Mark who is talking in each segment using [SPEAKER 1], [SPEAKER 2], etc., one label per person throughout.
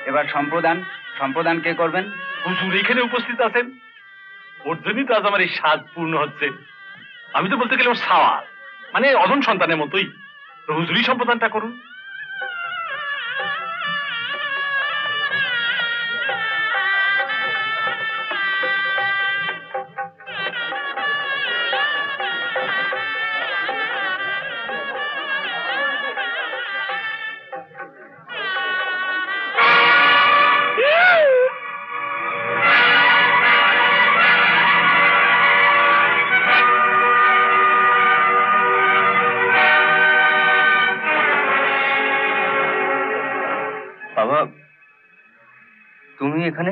[SPEAKER 1] এবার সম্প্রদান, সম্প্রদান কে করবেন?
[SPEAKER 2] হুজুর এখানে উপস্থিত আছেন, ওর জন্যই তো আজ আমার এই স্বাদ পূর্ণ হচ্ছে। আমি তো বলতে গেলে ওর সাওয়াল, মানে অধম সন্তানের মতোই। তো হুজুরই সম্প্রদানটা করুন।
[SPEAKER 3] বাবা, তুমি এখানে?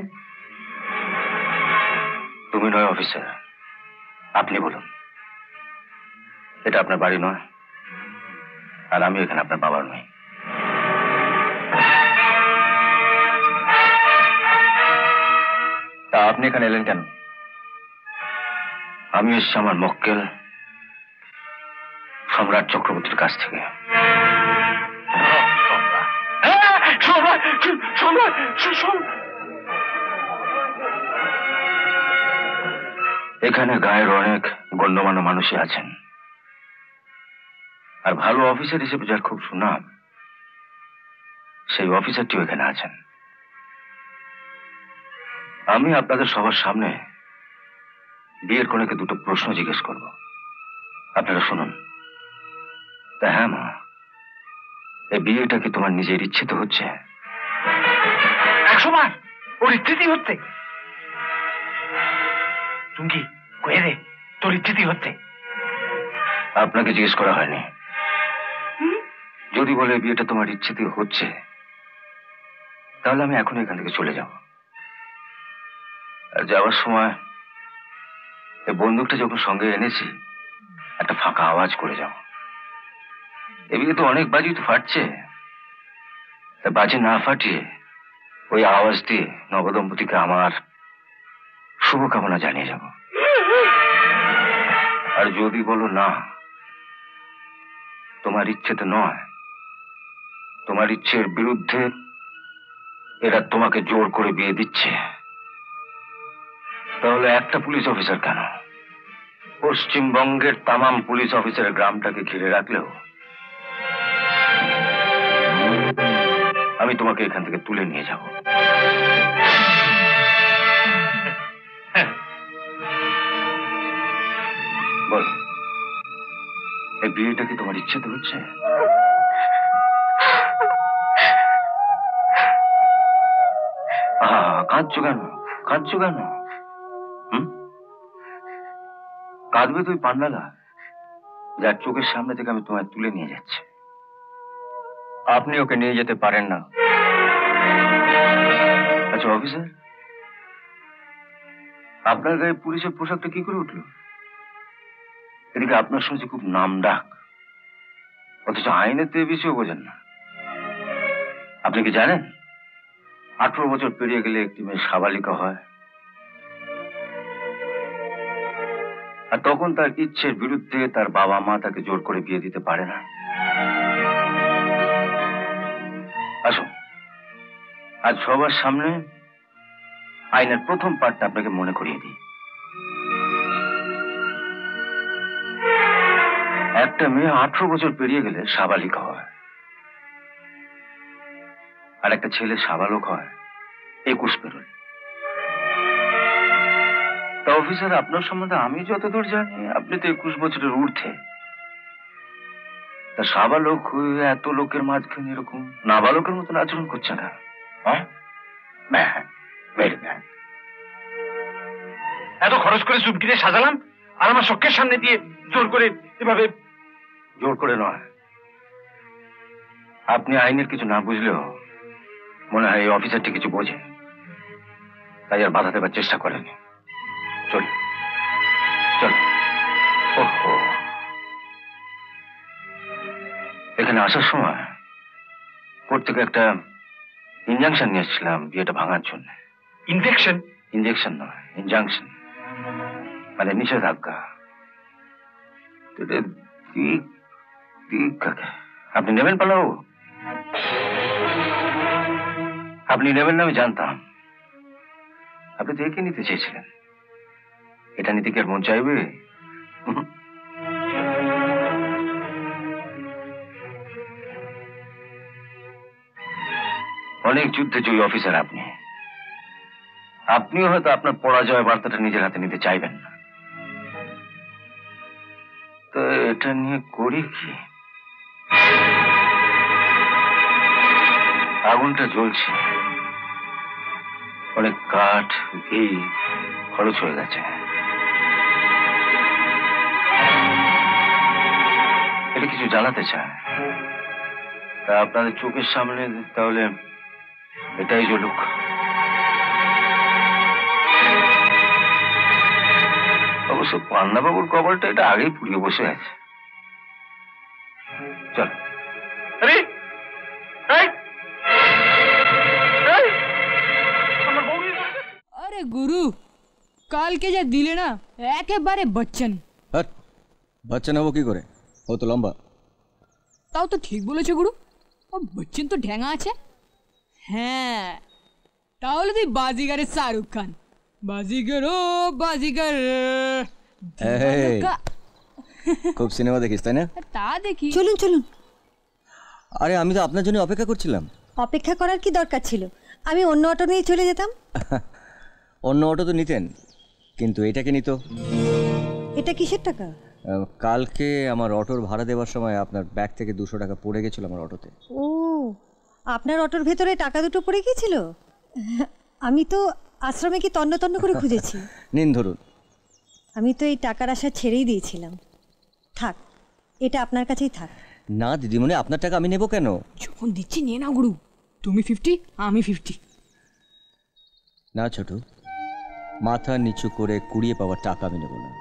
[SPEAKER 3] তুমি নয় অফিসার, আপনি বলুন। এটা আপনার বাড়ি নয়, আর আমি এখানে আপনার বাবার নই। তা আপনি এখানে এলেন কেন? আমি এসেছি আমার মক্কেল সম্রাট চক্রবর্তীর কাছ থেকে। এখানে গায়ের অনেক গণ্যমান্য মানুষই আছেন, আর ভালো অফিসার হিসেবে যার খুব সুনাম, সেই অফিসারটিও এখানে আছেন। আমি আপনাদের সবার সামনে বিয়ের কনেকে দুটো প্রশ্ন জিজ্ঞেস করব, আপনারা শুনুন। তা হ্যাঁ মা, এই বিয়েটা কি তোমার নিজের ইচ্ছেতে হচ্ছে?
[SPEAKER 2] 100 বার ওর ইচ্ছেতেই হচ্ছে। চুমকি কয়ে দে তোর ইচ্ছেতেই হচ্ছে।
[SPEAKER 3] আপনাকে জিজ্ঞেস করা হয়নি। যদি বলে বিয়েটা তোমার ইচ্ছেতেই হচ্ছে, তাহলে আমি এখন এখান থেকে চলে যাব। আর যাওয়ার সময় এই বন্দুকটা যখন সঙ্গে এনেছি, একটা ফাঁকা আওয়াজ করে যাও। এ বিয়ে তো অনেক বাজি তো ফাটছে, বাজি না ফাটিয়ে ওই আওয়াজ দিয়ে নবদম্পতিকে আমার শুভকামনা জানিয়ে যাব। আর যদি বলো না, তোমার ইচ্ছেতে নয়, তোমার ইচ্ছের বিরুদ্ধে এরা তোমাকে জোর করে বিয়ে দিচ্ছে, তাহলে একটা পুলিশ অফিসার কেন, পশ্চিমবঙ্গের তামাম পুলিশ অফিসারের গ্রামটাকে ঘিরে রাখলেও আমি তোমাকে এখান থেকে তুলে নিয়ে যাব। বল, এই বিয়েটা কি তোমার ইচ্ছেতে হচ্ছে? কাঁদছো কেন? কাঁদছো কেন? কাঁদবে তুই পান্ডালা, যার চোখের সামনে থেকে আমি তোমায় তুলে নিয়ে যাচ্ছি। আপনি ওকে নিয়ে যেতে পারেন না। আচ্ছা অফিসার, আপনার গায়ে পুলিশের পোশাকটা কি করে উঠলো? এদিকে আপনার শুনছি খুব নাম ডাক, অথচ আইনের তো বেশিও বোঝেন না। আপনি কি জানেন 18 বছর পেরিয়ে গেলে একটি মেয়ে সাবালিকা হয়, আর তখন তার ইচ্ছের বিরুদ্ধে তার বাবা মা তাকে জোর করে বিয়ে দিতে পারে না। আসুন, আজ সবার সামনে আইনের প্রথম পার্টটা আপনাকে মনে করিয়ে দিই। একটা মেয়ে 18 বছর পেরিয়ে গেলে সাবালিকা হয়, আর একটা ছেলে সাবালক হয় 21 পেরোলে। তা অফিসার, আপনার সম্বন্ধে আমি যতদূর জানি আপনি তো 21 বছরের ঊর্ধ্বে। তা সাবালক হয়ে এত লোকের মাঝখানে এরকম নাবালকের মতন আচরণ করছে না?
[SPEAKER 2] এত খরচ করে চুমকিতে সাজালাম, আর আমার চোখের সামনে দিয়ে জোর করে এভাবে।
[SPEAKER 3] জোর করে নয়, আপনি আইনের কিছু না বুঝলেও মনে হয় এই অফিসারটি কিছু বোঝে, তাই আর বাধা দেবার চেষ্টা করেনি। চল চল। ওহো, এখানে আসার সময় কোর্ট থেকে একটা ইনজাংশন নিয়ে এসেছিলাম বিয়েটা ভাঙার জন্য।
[SPEAKER 2] ইনজেকশন? ইনজেকশন
[SPEAKER 3] নয়, ইনজাংশন, মানে নিষেধাজ্ঞা। এটা কাকে আপনি নেবেন পালাবাবু? আপনি নেবেন না আমি জানতাম। আপনি তো একে নিতে চেয়েছিলেন, এটা নিতে কি আর মন চাইবে? অনেক যুদ্ধে জয়ী অফিসার আপনি, আপনিও হয়তো আপনার পরাজয় বার্তাটা নিজের হাতে নিতে চাইবেন না। তো এটা নিয়ে করি কি? আগুনটা জ্বলছে, অনেক কাঠ ঘি খরচ হয়ে গেছে। এটা কিছু জানাতে চায়, তা আপনাদের চোখের সামনে তাহলে এটাই জ্বলুক। অবশ্য পান্নাবাবুর কবরটা এটা আগেই পুড়িয়ে বসে আছে। চল।
[SPEAKER 2] আরে
[SPEAKER 4] আরে গুরু, কালকে যা দিলে না একেবারে বচ্চন।
[SPEAKER 5] হ্যাঁ, বাচ্চা নেবো কি করে, ও তো লম্বা।
[SPEAKER 4] তাও তো ঠিক বলেছো গুরু, ও বচ্চন তো ঢ্যাঙা আছে। হ্যাঁ, তাহলে তুই বাজিগারের শাহরুখ খান। বাজিগর ও বাজিগর।
[SPEAKER 5] এই, খুব সিনেমা দেখিস তাই না?
[SPEAKER 4] তা দেখি।
[SPEAKER 6] চলুন চলুন।
[SPEAKER 5] আরে আমি তো আপনার জন্য অপেক্ষা করছিলাম।
[SPEAKER 6] অপেক্ষা করার কি দরকার ছিল? আমি অন্য অটো নিয়ে চলে যেতাম।
[SPEAKER 5] অন্য অটো তো নিতেন, কিন্তু এটাকে নিত।
[SPEAKER 6] এটা কিসের টাকা?
[SPEAKER 5] কালকে আমার অটোর ভাড়া দেওয়ার সময় আপনার ব্যাগ থেকে 200 টাকা পড়ে গেছিল আমার অটোতে।
[SPEAKER 6] ও, আপনার অটোর ভেতরে টাকা দুটো পড়ে গিয়েছিল? আমি তো আশ্রমে কি তন্ন তন্ন করে খুঁজেছি।
[SPEAKER 5] নিন ধরুন।
[SPEAKER 6] আমি তো এই টাকার আশা ছেড়েই দিয়েছিলাম। থাক, এটা আপনার কাছেই থাক।
[SPEAKER 5] না দিদিমণি, আপনার টাকা আমি নেব কেন?
[SPEAKER 4] যখন দিচ্ছি নিয়ে না গুরু, তুমি 50 আমি 50।
[SPEAKER 5] না ছোট, মাথা নিচু করে কুড়িয়ে পাওয়ার টাকা আমি নেব না।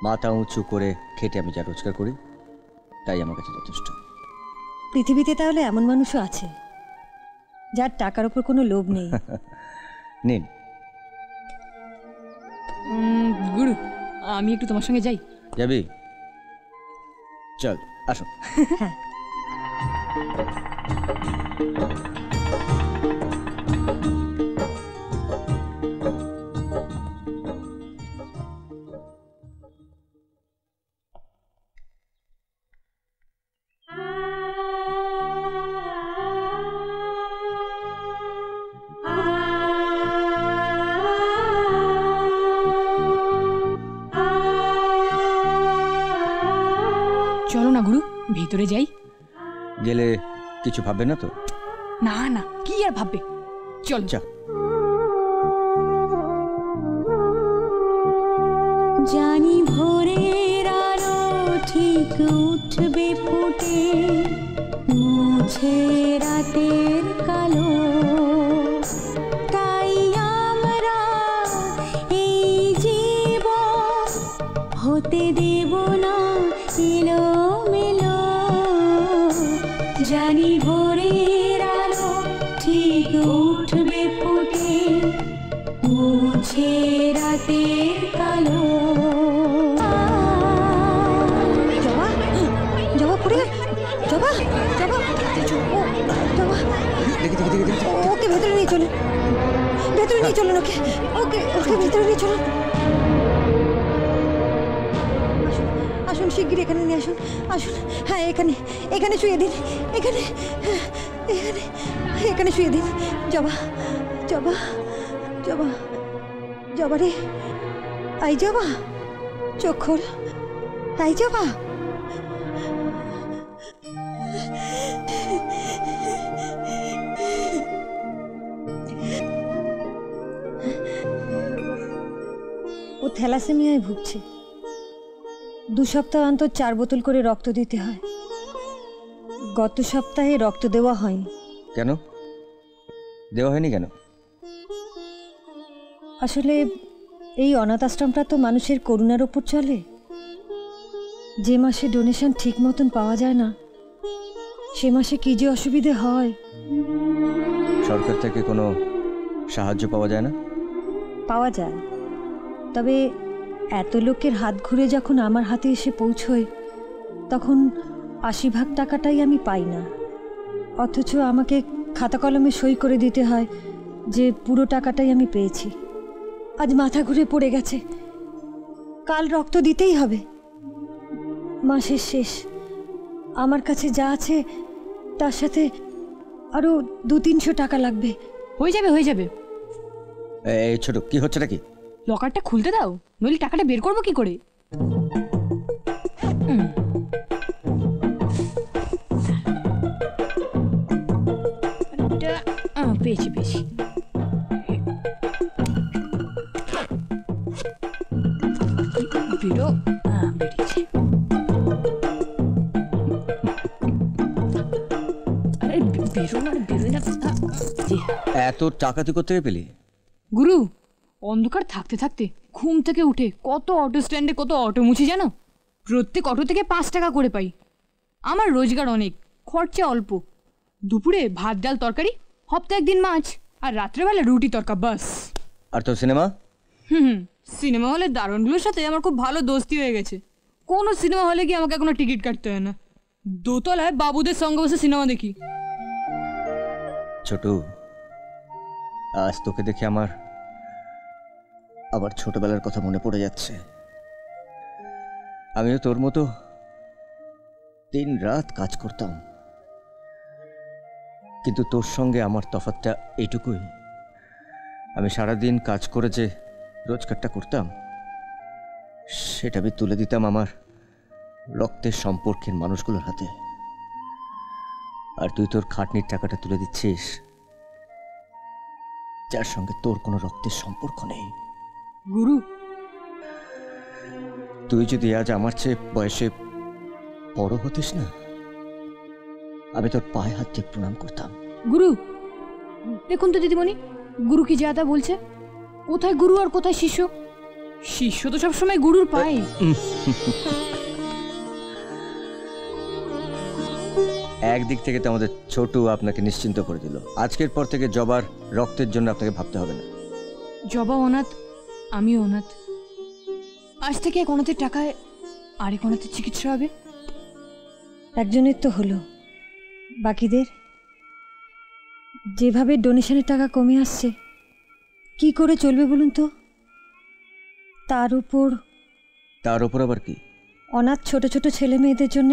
[SPEAKER 5] মাথা উঁচু করে খেটে আমি যা রোজগার করি তাই আমার কাছে যথেষ্ট।
[SPEAKER 6] পৃথিবীতে তাহলে এমন মানুষও আছে যার টাকার উপর কোনো লোভ নেই।
[SPEAKER 5] নিন।
[SPEAKER 4] গুরু, আমি একটু তোমার সঙ্গে যাই।
[SPEAKER 5] যাবি? চল আসো।
[SPEAKER 6] হ্যাঁ।
[SPEAKER 4] চলো না গুরু, ভেতরে যাই।
[SPEAKER 5] গেলে কিছু ভাববে না তো?
[SPEAKER 4] না না, কি আর ভাববে, চল।
[SPEAKER 5] চা।
[SPEAKER 6] জানি ভোরের আলো ঠিক উঠবে ফুটে, মুছে রাতের কালো। তাই আমরা এই জীবন হতে দেব না এলোমেলো। জানি ভোরের আলো ঠিক উঠবে ফুটে, মুছে রাতের কালো। জবা, জবা পড়ে, জবা, জবা, জবা, ওকে ভেতরে নিয়ে চলুন, ভেতরে নিয়ে চলুন ওকে, ওকে ওকে ভেতরে নিয়ে চলুন। আসুন, আসুন শিগগির এখানে নিয়ে আসুন, আসুন। হ্যাঁ, এখানে এখানে শুয়ে দিন, এখানে এখানে এখানে শুয়ে দিন। জবা, জবা, জবা, জবা রে, আই জবা, চোখ খোল, আই জবা। ও থ্যালাসেমিয়ায় ভুগছে। 2 সপ্তাহ অন্তর 4 বোতল করে রক্ত দিতে হয়। গত সপ্তাহে রক্ত দেওয়া হয়নি।
[SPEAKER 5] কেন দেওয়া হয়নি কেন?
[SPEAKER 6] আসলে এই অনাথ আশ্রমটা তো মানুষের করুণার ওপর চলে। যে মাসে ডোনেশন ঠিক মতন পাওয়া যায় না, সে মাসে কি যে অসুবিধে হয়।
[SPEAKER 5] সরকার থেকে কোনো সাহায্য পাওয়া যায় না?
[SPEAKER 6] পাওয়া যায়, তবে এত লোকের হাত ঘুরে যখন আমার হাতে এসে পৌঁছয় তখন ৮০ ভাগ টাকাটাই আমি পাই না, অথচ আমাকে খাতা কলমে সই করে দিতে হয় যে পুরো টাকাটাই আমি পেয়েছি। আজ মাথা ঘুরে পড়ে গেছে, কাল রক্ত দিতেই হবে। মাসের শেষ, আমার কাছে যা আছে তার সাথে আরও ২-৩০০ টাকা লাগবে।
[SPEAKER 4] হয়ে যাবে হয়ে যাবে।
[SPEAKER 5] এই ছোট, কি হচ্ছে নাকি?
[SPEAKER 4] লকারটা খুলতে দাও, নইলে টাকাটা বের করবো কি করে? পেয়েছি পেয়েছি। বেরো, বেরিয়েছে। আরে বেরো না, বেরোয় না।
[SPEAKER 5] এত টাকা তুই কোথেকে পেলি?
[SPEAKER 4] গুরু, অন্ধকার থাকতে থাকতে ঘুম থেকে উঠে কত অটো স্ট্যান্ডে কত অটো মুছি জানো? প্রত্যেক অটো থেকে ৫ টাকা করে পাই। আমার রোজগার অনেক, খরচা অল্প। দুপুরে ভাত ডাল তরকারি, হপ্তাহে ১ দিন মাছ, আর রাত্রেবেলা রুটি তরকা, বাস।
[SPEAKER 5] আর তোর সিনেমা?
[SPEAKER 4] সিনেমা হলের দারোয়ানগুলোর সাথে আমার খুব ভালো দোস্তি হয়ে গেছে। কোনো সিনেমা হলে গিয়ে আমাকে কোনো টিকিট কাটতে হয় না, দোতলায় বাবুদের সঙ্গে বসে সিনেমা দেখি।
[SPEAKER 5] ছোটু, আজ তোকে দেখে আমার আবার ছোটবেলার কথা মনে পড়ে যাচ্ছে। আমিও তোর মতো দিন রাত কাজ করতাম, কিন্তু তোর সঙ্গে আমার তফাৎটা এইটুকুই, আমি সারাদিন কাজ করে যে রোজগারটা করতাম সেটা আমি তুলে দিতাম আমার রক্তের সম্পর্কের মানুষগুলোর হাতে, আর তুই তোর খাটনির টাকাটা তুলে দিচ্ছিস যার সঙ্গে তোর কোনো রক্তের সম্পর্ক নেই।
[SPEAKER 4] গুরু,
[SPEAKER 5] তুই যদি আজ আমার চেয়ে বয়সে বড় হতিস না, আমি তোর পায়ে হাত দিয়ে প্রণাম করতাম।
[SPEAKER 4] গুরু দেখুন তো দিদিমণি, গুরু কি যা তা বলছে। কোথায় গুরু আর কোথায় শিষ্য? শিষ্য তো সবসময় গুরুর পায়ে।
[SPEAKER 5] একদিক থেকে তো আমাদের ছোটু আপনাকে নিশ্চিন্ত করে দিল, আজকের পর থেকে জবার রক্তের জন্য আপনাকে ভাবতে হবে না।
[SPEAKER 4] জবা অনাথ, আমিও অনাথ। আজ থেকে এক অনাথের টাকায় আরেক অনাথের চিকিৎসা হবে।
[SPEAKER 6] একজনের তো হলো, বাকিদের? যেভাবে ডোনেশনের টাকা কমে আসছে কি করে চলবে বলুন তো? তার উপর
[SPEAKER 5] আবার কি?
[SPEAKER 6] অনাথ ছোট ছোট ছেলে মেয়েদের জন্য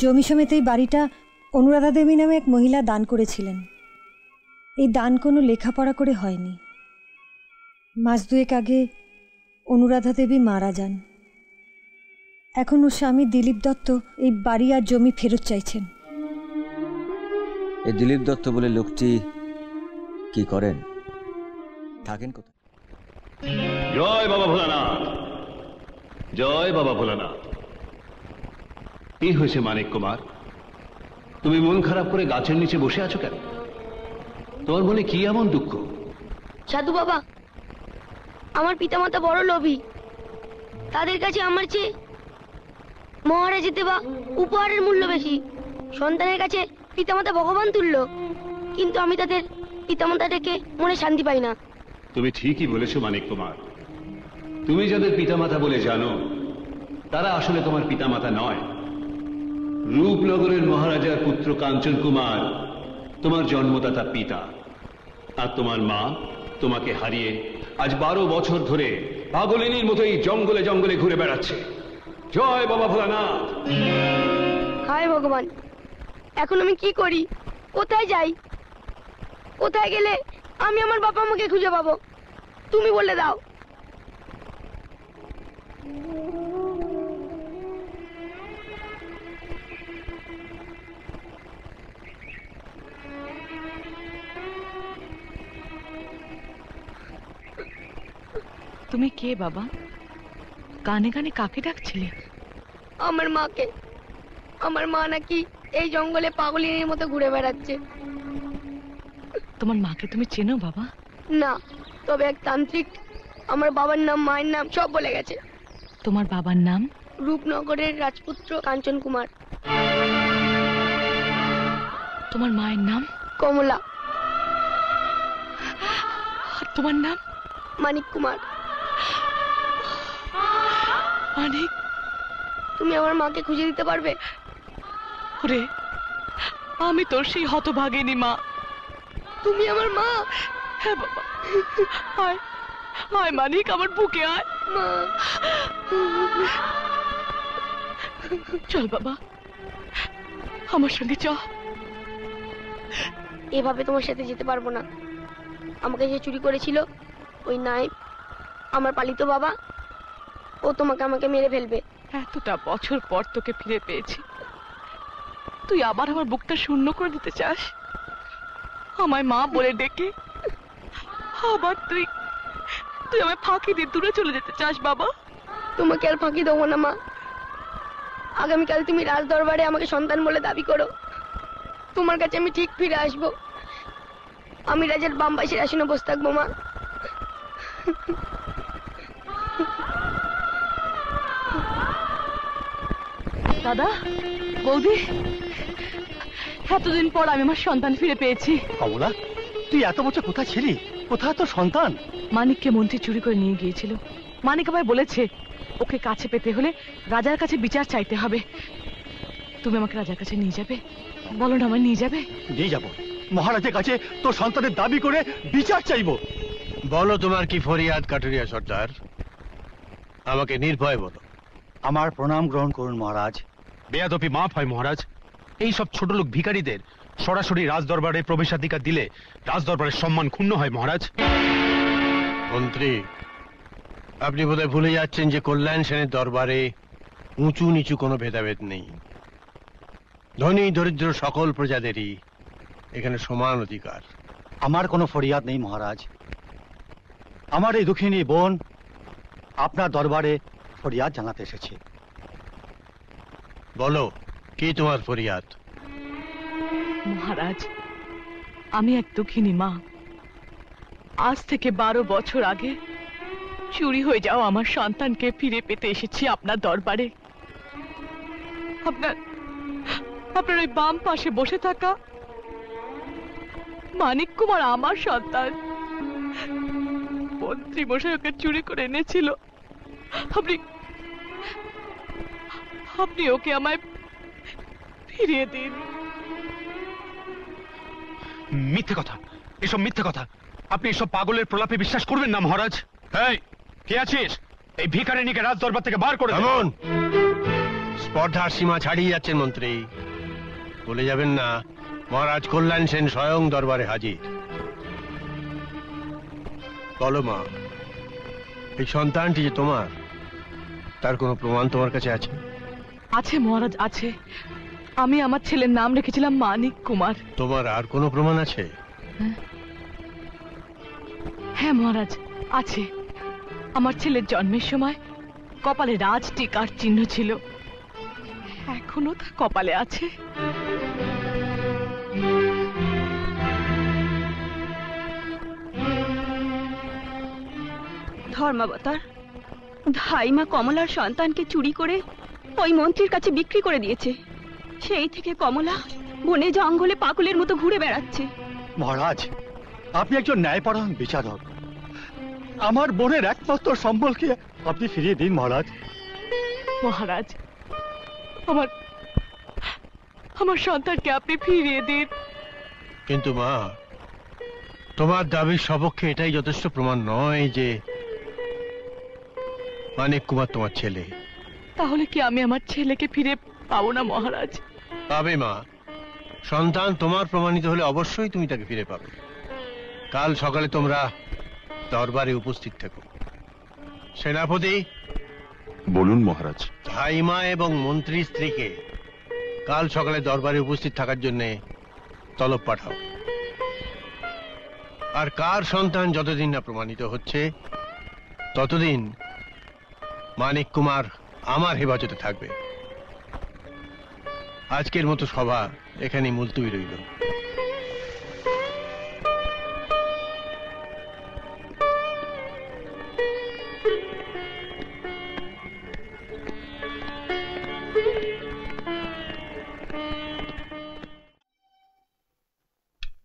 [SPEAKER 6] জমি সমেত এই বাড়িটা অনুরাধা দেবী নামে এক মহিলা দান করেছিলেন। এই দান কোনো লেখাপড়া করে হয়নি। মাস ২ আগে অনুরাধা দেবী মারা যান। এখন ওর স্বামী দিলীপ দত্ত এই বাড়ি আর জমি ফেরত চাইছেন।
[SPEAKER 5] এই দিলীপ দত্ত বলে লোকটি কি করেন, থাকেন কোথায়?
[SPEAKER 2] জয় বাবা ভোলানাথ, জয় বাবা ভোলানাথ। কি হয়েছে মানিক কুমার, তুমি মন খারাপ করে গাছের নিচে বসে আছো কেন? তোমার মনে কি এমন দুঃখ?
[SPEAKER 7] সাধু বাবা, আমার পিতামাতা বড় লোভী। তাদের কাছে আমার চেয়ে মহারাজের দেওয়া উপহারের মূল্য বেশি। সন্তানের কাছে পিতামাতা ভগবান তুল্য, কিন্তু আমি তাদের পিতামাতাটাকে মনে শান্তি পাই না।
[SPEAKER 2] তুমি ঠিকই বলেছো মানিক কুমার। তুমি যাদের পিতামাতা বলে জানো তারা আসলে তোমার পিতামাতা নয়। রূপনগরের মহারাজার পুত্র কাঞ্চন কুমার তোমার জন্মদাতা পিতা, আর তোমার মা তোমাকে হারিয়ে আজ 12 বছর ধরে পাগলিনীর মতো এই জঙ্গলে জঙ্গলে ঘুরে বেড়াচ্ছে। জয় বাবা ভোলানাথ।
[SPEAKER 7] হায় ভগবান, এখন আমি কি করি? কোথায় যাই? কোথায় গেলে আমি আমার বাবা মাকে খুঁজে পাবো? তুমি বলে দাও।
[SPEAKER 8] তুমি কে বাবা? কানে কানে কাকে ডাকছিলে?
[SPEAKER 7] আমার মাকে। আমার মা নাকি এই জঙ্গলে পাগলিনীর মতো ঘুরে বেড়াচ্ছে।
[SPEAKER 8] তোমার মাকে তুমি চেনো বাবা?
[SPEAKER 7] না, তবে এক তান্ত্রিক আমার বাবার নাম মায়ের নাম সব বলে গেছে।
[SPEAKER 8] তোমার বাবার নাম?
[SPEAKER 7] রূপনগরের রাজপুত্র কাঞ্চন কুমার।
[SPEAKER 8] তোমার মায়ের নাম?
[SPEAKER 7] কমলা।
[SPEAKER 8] আর তোমার নাম?
[SPEAKER 7] মানিক কুমার।
[SPEAKER 8] মানিক,
[SPEAKER 7] তুমি আমার মাকে খুঁজে দিতে পারবে?
[SPEAKER 8] ওরে, আমি তোর সেই হতভাগিনী মা।
[SPEAKER 7] তুমি আমার মা?
[SPEAKER 8] হ্যাঁ বাবা, আয় আয় মানিক, আমার বুকে আয়।
[SPEAKER 7] মা,
[SPEAKER 8] চল বাবা, আমার সঙ্গে চ।
[SPEAKER 7] এভাবে তোমার সাথে যেতে পারবো না। আমাকে যে চুরি করেছিল ওই নায়েব, আমার পালিত বাবা, ও তোমাকে আমাকে মেরে ফেলবে।
[SPEAKER 8] এতটা বছর পর তোকে ফিরে পেয়েছি, তুই আবার আমার বুকটা শূন্য করে দিতে চাস? আমায় মা বলে ডেকে আবার তুই তুই আমায় ফাঁকি দিয়ে দূরে চলে যেতে চাস বাবা?
[SPEAKER 7] তোমাকে আর ফাঁকি দেবো না মা। আগামীকাল তুমি রাজ দরবারে আমাকে সন্তান বলে দাবি করো, তোমার কাছে আমি ঠিক ফিরে আসবো। আমি রাজার বাম পাশের আসনে বসে থাকবো মা।
[SPEAKER 8] দাদা, বৌদি, এতদিন পর আমি আমার সন্তান ফিরে পেয়েছি।
[SPEAKER 9] কমলা, তুই এত বছর কোথায় ছিলি? কোথায় তোর সন্তান?
[SPEAKER 8] মানিককে মন্ত্রী চুরি করে নিয়ে গিয়েছিল। মানিক আমায় বলেছে ওকে কাছে পেতে হলে রাজার কাছে বিচার চাইতে হবে। তুমি আমাকে রাজার কাছে নিয়ে যাবে? বলো না, আমায় নিয়ে যাবে?
[SPEAKER 9] নিয়ে যাবো। মহারাজের কাছে তোর সন্তানের দাবি করে বিচার চাইবো।
[SPEAKER 10] বলো তোমার কি ফরিয়াদ কাটুরিয়া সর্দার, আমাকে নির্ভয় বলো।
[SPEAKER 9] আমার প্রণাম গ্রহণ করুন মহারাজ।
[SPEAKER 11] বেয়াদপি মাফ হয় মহারাজ। এই সব ছোট লোক ভিখারীদের সরাসরি রাজদরবারে প্রবেশাধিকার দিলে রাজদরবারের সম্মান ক্ষুণ্ণ হয় মহারাজ।
[SPEAKER 10] মন্ত্রী, আপনি বোধহয় ভুলে যাচ্ছেন যে কল্যাণ সেনের দরবারে উঁচু নিচু কোনো ভেদাভেদ নেই। ধনী দরিদ্র সকল প্রজাদেরই এখানে সমান অধিকার।
[SPEAKER 9] আমার কোনো ফরিয়াদ নেই মহারাজ। আমার এই দুঃখিনী বোন আপনার দরবারে ফরিয়াদ জানাতে এসেছে।
[SPEAKER 10] বলো, কি তোমার ফরিয়াদ?
[SPEAKER 8] মহারাজ, আমি এক দুঃখিনী মা। আজ থেকে 12 বছর আগে চুরি হয়ে যাওয়া আমার সন্তানকে ফিরে পেতে এসেছি আপনার দরবারে। আপনার ওই বাম পাশে বসে থাকা মানিক কুমার আমার সন্তান। মন্ত্রী মশাই ওকে চুরি করে এনেছিল। আপনি ওকে আমায় ফিরিয়ে দিন।
[SPEAKER 11] মিথ্যে কথা, এসব মিথ্যে কথা। আপনি এসব পাগলের প্রলাপে বিশ্বাস করবেন না মহারাজ। এই, কে আছিস? এই ভিখারিনীকে রাজ দরবার থেকে বার করে
[SPEAKER 10] এমন স্পর্ধার সীমা ছাড়িয়ে যাচ্ছেন মন্ত্রী। বলে যাবেন না মহারাজ কল্যাণ সেন স্বয়ং দরবারে হাজির। বলো মা, এই সন্তানটি যে তোমার, তার কোনো প্রমাণ তোমার কাছে আছে?
[SPEAKER 8] আছে মহারাজ, আছে। আমি আমার ছেলের নাম রেখেছিলাম মানিক কুমার।
[SPEAKER 10] তোমার আর কোনো প্রমাণ আছে?
[SPEAKER 8] হ্যাঁ মহারাজ, আছে। আমার ছেলের জন্মের সময় কপালে রাজ টিকার চিহ্ন ছিল, এখনো তা কপালে আছে।
[SPEAKER 12] ধর্মাবতার ধাইমা কমলার সন্তানকে চুরি করে ওই মন্ত্রীর কাছে বিক্রি করে দিয়েছে। সেই থেকে কমলা বনে জঙ্গলে পাগলের মতো ঘুরে বেড়াচ্ছে।
[SPEAKER 9] মহারাজ, আপনি একজন ন্যায়পরায়ণ বিচারক। আমার বোনের একমাত্র সম্বলকে আপনি ফিরিয়ে দিন মহারাজ।
[SPEAKER 8] মহারাজ, আমার সন্তানকে আপনি ফিরিয়ে দিন।
[SPEAKER 10] কিন্তু মা, তোমার দাবির সপক্ষে এটাই যথেষ্ট প্রমাণ নয় যে মানিক কুমার তোমার ছেলে।
[SPEAKER 8] তাহলে কি আমি আমার ছেলেকে ফিরে পাবো না মহারাজ?
[SPEAKER 10] পাবে মা। সন্তান তোমার প্রমাণিত হলে অবশ্যই তুমি তাকে ফিরে পাবে। কাল সকালে তোমরা দরবারে উপস্থিত থেকো। সেনাপতি,
[SPEAKER 13] বলুন মহারাজ।
[SPEAKER 10] ধাইমা এবং মন্ত্রী স্ত্রীকে কাল সকালে দরবারে উপস্থিত থাকার জন্য তলব পাঠাও। আর কার সন্তান যতদিন না প্রমাণিত হচ্ছে ততদিন মানিক কুমার আমার হেফাজতে থাকবে। আজকের মতো সভা এখানে মুলতুবি রইল।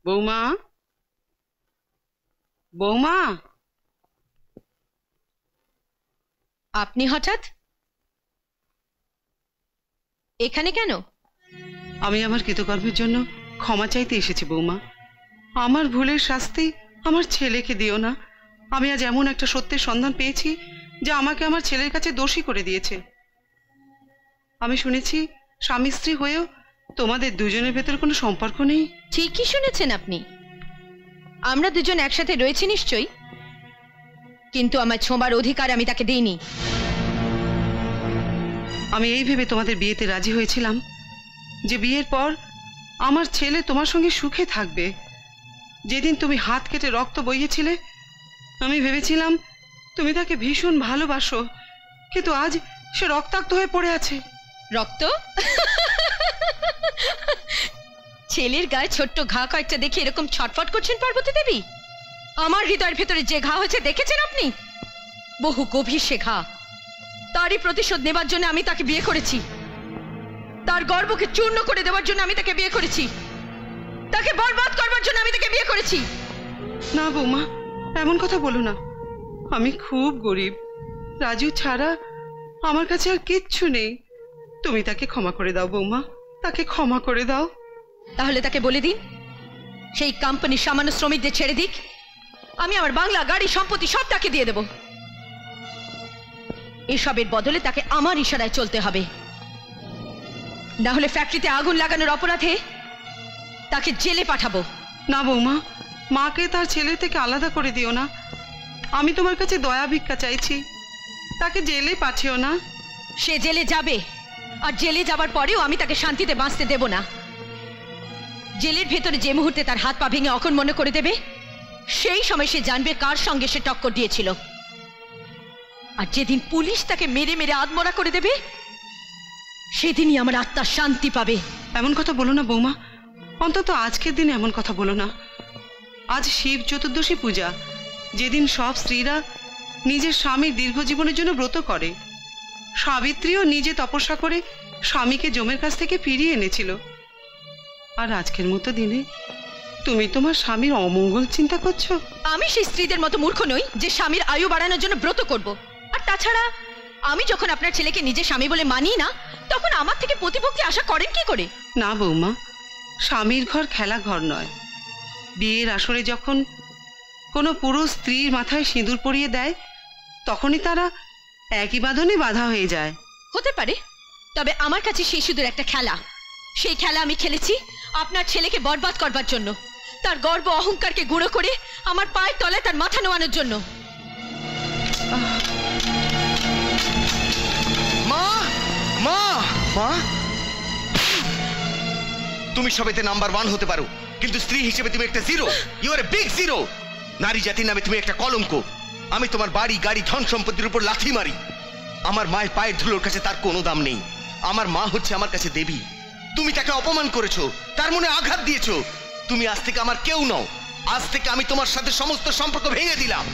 [SPEAKER 14] বৌমা, বৌমা,
[SPEAKER 4] আপনি হঠাৎ?
[SPEAKER 14] এখানে কেন?
[SPEAKER 15] আমি আমার কৃতকর্মের জন্য ক্ষমা চাইতে এসেছি বৌমা। আমার ভুলের শাস্তি আমার ছেলেকে দিও না। আমি আজ এমন একটা সত্যের সন্ধান পেয়েছি যা আমাকে আমার ছেলের কাছে দোষী করে দিয়েছে। আমি শুনেছি স্বামী স্ত্রী হয়েও তোমাদের দুজনের ভেতর কোনো সম্পর্ক নেই।
[SPEAKER 14] ঠিকই শুনেছেন আপনি। আমরা দুজন একসাথে রয়েছি নিশ্চয়ই, কিন্তু আমার ছোঁবার অধিকার আমি তাকে দিইনি।
[SPEAKER 15] আমি এই ভেবে তোমাদের বিয়েতে রাজি হয়েছিলাম যে বিয়ের পর আমার ছেলে তোমার সঙ্গে সুখে থাকবে। যেদিন তুমি হাত কেটে রক্ত বইয়েছিলে আমি ভেবেছিলাম তুমি তাকে ভীষণ ভালোবাসো, কিন্তু আজ সে রক্তাক্ত হয়ে পড়ে আছে।
[SPEAKER 14] রক্ত? ছেলের গায়ে ছোট্ট ঘা কয়েকটা দেখে এরকম ছটফট করছেন পার্বতী দেবী? আমার হৃদয়ের ভেতরে যে ঘা হয়েছে দেখেছেন আপনি? বহু গভীর সে ঘা। তারই প্রতিশোধ নেবার জন্য আমি তাকে বিয়ে করেছি। তার গর্বকে চূর্ণ করে দেওয়ার জন্য আমি তাকে বিয়ে করেছি। তাকে বরবাদ করবার জন্য আমি তাকে বিয়ে করেছি।
[SPEAKER 15] না বৌমা, এমন কথা বলো না। আমি খুব গরিব, রাজু ছাড়া আমার কাছে আর কিচ্ছু নেই। তুমি তাকে ক্ষমা করে দাও বৌমা, তাকে ক্ষমা করে দাও।
[SPEAKER 14] তাহলে তাকে বলে দিন সেই কোম্পানির সামান্য শ্রমিকদের ছেড়ে দিক। আমি আমার বাংলা, গাড়ি, সম্পত্তি সব তাকে দিয়ে দেব। এসবের বদলে তাকে আমার ইশারায় চলতে হবে, না হলে ফ্যাক্টরিতে আগুন লাগানোর অপরাধে তাকে জেলে পাঠাবো।
[SPEAKER 15] না বৌমা, মাকে তার ছেলে থেকে আলাদা করে দিও না। আমি তোমার কাছে দয়া ভিক্ষা চাইছি, তাকে জেলে পাঠিও না।
[SPEAKER 14] সে জেলে যাবে, আর জেলে যাবার পরেও আমি তাকে শান্তিতে বাঁচতে দেব না। জেলের ভেতরে যে মুহূর্তে তার হাত পা ভেঙে অকর্মণ্য করে দেবে, সেই সময় সে জানবে কার সঙ্গে সে টক্কর দিয়েছিল। আর যেদিন পুলিশ তাকে মেরে মেরে আধমরা করে দেবে, সেদিনই আমার আত্মা শান্তি পাবে।
[SPEAKER 15] এমন কথা বলো না বৌমা, অন্তত আজকের দিনে এমন কথা বলো না। আজ শিব চতুর্দশী পূজা, যেদিন সব স্ত্রীরা নিজের স্বামীর দীর্ঘ জীবনের জন্য ব্রত করে। সাবিত্রীও নিজে তপস্যা করে স্বামীকে যমের কাছ থেকে ফিরিয়ে এনেছিল। আর আজকের মতো দিনে তুমি তোমার স্বামীর অমঙ্গল চিন্তা করছো?
[SPEAKER 14] আমি সেই স্ত্রীদের মতো মূর্খ নই যে স্বামীর আয়ু বাড়ানোর জন্য ব্রত করব। আর তাছাড়া আমি যখন আপনার ছেলেকে নিজের স্বামী বলে মানি না, তখন আমার থেকে প্রতিপত্তি আশা করেন কি করে?
[SPEAKER 15] না বৌমা, স্বামীর ঘর খেলা ঘর নয়। বিয়ের আসরে যখন কোনো পুরুষ স্ত্রীর মাথায় সিঁদুর পরিয়ে দেয়, তখনই তারা একই বাঁধনে বাঁধা হয়ে যায়।
[SPEAKER 14] হতে পারে, তবে আমার কাছে সেই সিঁদুর একটা খেলা। সেই খেলা আমি খেলেছি আপনার ছেলেকে বরবাদ করবার জন্য, তার গর্ব অহংকারকে গুঁড়ো করে আমার পায়ের তলায় তার মাথা নোয়ানোর জন্য।
[SPEAKER 5] মা মা মা, তুমি সবেতে নাম্বার 1 হতে পারো, কিন্তু স্ত্রী হিসেবে তুমি একটা zero. You are a big zero. নারী জাতির নামে তুমি একটা কলঙ্ক। আমি তোমার বাড়ি, গাড়ি, ধন সম্পত্তির উপর লাথি মারি। আমার মায়ের পায়ের ধুলোর কাছে তার কোনো দাম নেই। আমার মা হচ্ছে আমার কাছে দেবী। তুমি তাকে অপমান করেছো, তার মনে আঘাত দিয়েছো। তুমি আজ থেকে আমার কেউ নও। আজ থেকে আমি তোমার সাথে সমস্ত সম্পর্ক ভেঙে দিলাম।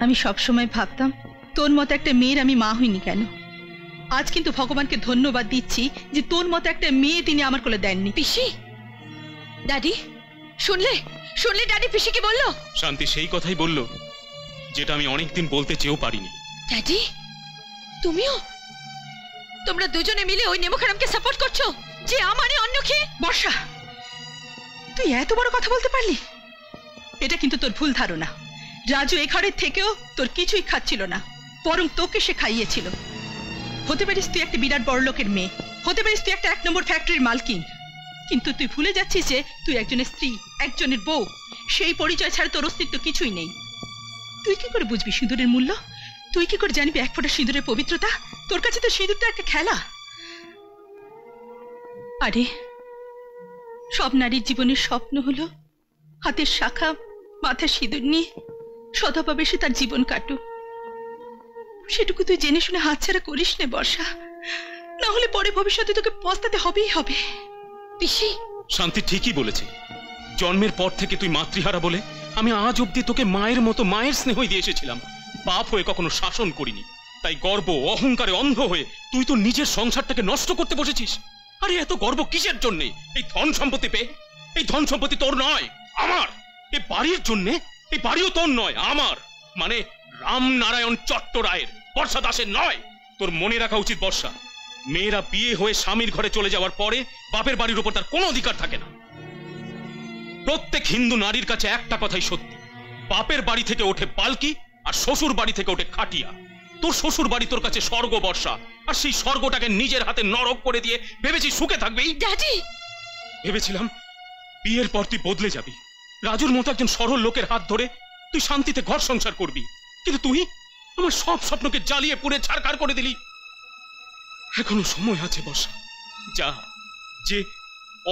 [SPEAKER 12] আমি সবসময় ভাবতাম তোর মতো একটা মেয়ের আমি মা হইনি কেন। আজ কিন্তু ভগবানকে ধন্যবাদ দিচ্ছি যে তোর মতো একটা মেয়ে তিনি আমার কোলে দেননি।
[SPEAKER 14] পিসি, ড্যাডি শুনলে শুনলে ড্যাডি পিসি কি বললো?
[SPEAKER 11] শান্তি সেই কথাই বললো যেটা আমি অনেকদিন বলতে চেয়েও পারিনি।
[SPEAKER 14] ড্যাডি, তুমিও? তোমরা দুজনে মিলে ওই নেমখারামকে সাপোর্ট করছো যে আমারই অন্যকে?
[SPEAKER 12] বর্ষা, তুই এত বড় কথা বলতে পারলি? এটা কিন্তু তোর ভুল ধারণা। রাজু এ ঘরের থেকেও তোর কিছুই খাচ্ছিল না, বরং তোকে সে খাইয়েছিল। হতে পারিস তুই একটা বিরাট বড় লোকের মেয়ে, হতে পারিস তুই একটা 1 নম্বর ফ্যাক্টরির মালকিন, কিন্তু তুই ভুলে যাচ্ছিস যে তুই একজনের স্ত্রী, একজনের বউ। সেই পরিচয় ছাড়া তোর অস্তিত্ব কিছুই নেই। তুই কি করে বুঝবি সিঁদুরের মূল্য? তুই কি করে জানবি 1 ফোঁটা সিঁদুরের পবিত্রতা? তোর কাছে তো সিঁদুরটা একটা খেলা। আরে সব নারীর জীবনের স্বপ্ন হলো হাতের শাখা, মাথায় সিঁদুর নিয়ে সদাভাবে সে তার জীবন কাটুক। সেটুকু তুই জেনে শুনে হাতছাড়া করিস নে বর্ষা, না হলে পরে ভবিষ্যতে তোকে পস্তাতে হবেই হবে।
[SPEAKER 14] পিসি,
[SPEAKER 11] শান্তি ঠিকই বলেছে। জন্মের পর থেকে তুই মাতৃহারা বলে আমি আজ অব্দি তোকে মায়ের মতো, মায়ের স্নেহই দিয়ে এসেছিলাম।
[SPEAKER 16] বাপ হয়ে কখনো শাসন করিনি, তাই গর্ব অহংকারে অন্ধ হয়ে তুই তো নিজের সংসারটাকে নষ্ট করতে বসেছিস। আরে এত গর্ব কিসের জন্যে? এই ধন সম্পত্তি পেয়ে? এই ধন সম্পত্তি তোর নয়, আমার। এই বাড়ির জন্যে? এই বাড়িও তোর নয়, আমার। মানে রামনারায়ণ চট্টরায়ের, বর্ষা দাসের নয়। তোর মনে রাখা উচিত বর্ষা, মেয়েরা বিয়ে হয়ে স্বামীর ঘরে চলে যাওয়ার পরে বাপের বাড়ির উপর তার কোনো অধিকার থাকে না। প্রত্যেক হিন্দু নারীর কাছে একটা কথাই সত্যি, বাপের বাড়ি থেকে ওঠে পালকি আর শ্বশুর বাড়ি থেকে ওঠে খাটিয়া। তোর শ্বশুর বাড়ি তোর কাছে স্বর্গ বর্ষা, আর সেই স্বর্গটাকে নিজের হাতে নরক করে দিয়ে ভেবেছিস সুখে থাকবি। ভেবেছিলাম বিয়ের পর তুই বদলে যাবি, রাজুর মতো একজন সরল লোকের হাত ধরে তুই শান্তিতে ঘর সংসার করবি, কিন্তু তুই আমার সব স্বপ্নকে জ্বালিয়ে পুড়ে ছারখার করে দিলি। এখনো সময় আছে বর্ষা, যা, যে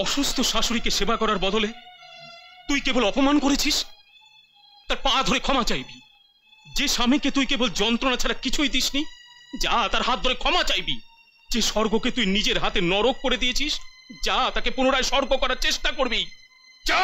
[SPEAKER 16] অসুস্থ শাশুড়িকে সেবা করার বদলে তুই কেবল অপমান করেছিস তার পা ধরে ক্ষমা চাইবি। যে স্বামীকে তুই কেবল যন্ত্রণা ছাড়া কিছুই দিসনি, যা তার হাত ধরে ক্ষমা চাইবি। যে স্বর্গকে তুই নিজের হাতে নরক করে দিয়েছিস, যা তাকে পুনরায় স্বর্গ করার চেষ্টা করবি, যা।